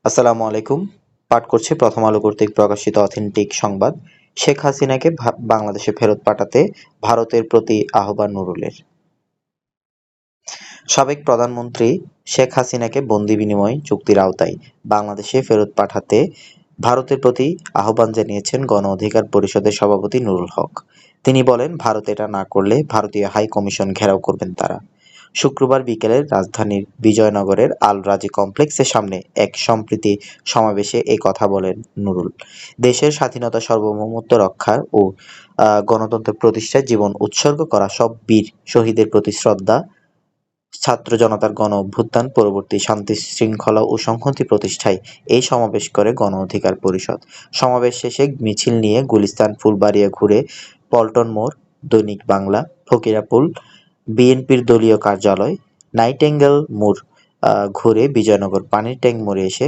আসসালামু আলাইকুম। পাঠ করছি প্রথম আলো কর্তৃক প্রকাশিত অথেন্টিক সংবাদ। শেখ হাসিনাকে বাংলাদেশে ফেরত পাঠাতে ভারতের প্রতি আহ্বান নুরুলের। সাবেক প্রধানমন্ত্রী শেখ হাসিনাকে বন্দি বিনিময় চুক্তির আওতায় বাংলাদেশে ফেরত পাঠাতে ভারতের প্রতি আহ্বান জানিয়েছেন গণ অধিকার পরিষদের সভাপতি নুরুল হক। তিনি বলেন, ভারত এটা না করলে ভারতীয় হাই কমিশন ঘেরাও করবেন তারা। শুক্রবার বিকেলে রাজধানীর বিজয়নগরের আল রাজি কমপ্লেক্সের সামনে এক সম্প্রীতি সমাবেশে এই কথা বলেন নুরুল। দেশের স্বাধীনতা, সার্বভৌমত্ব রক্ষা ও গণতন্ত্র প্রতিষ্ঠায় জীবন উৎসর্গ করা সব বীর শহীদের প্রতি শ্রদ্ধা, ছাত্র জনতার গণ অভ্যুত্থান পরবর্তী শান্তি শৃঙ্খলা ও সংহতি প্রতিষ্ঠায় এই সমাবেশ করে গণ অধিকার পরিষদ। সমাবেশ শেষে মিছিল নিয়ে গুলিস্তান, ফুলবাড়িয়া ঘুরে পল্টন মোড়, দৈনিক বাংলা, ফকিরাপুল, বিএনপির দলীয় কার্যালয়, নাইটেঙ্গেল মোড় ঘুরে বিজয়নগর পানির ট্যাঙ্ক মোড়ে এসে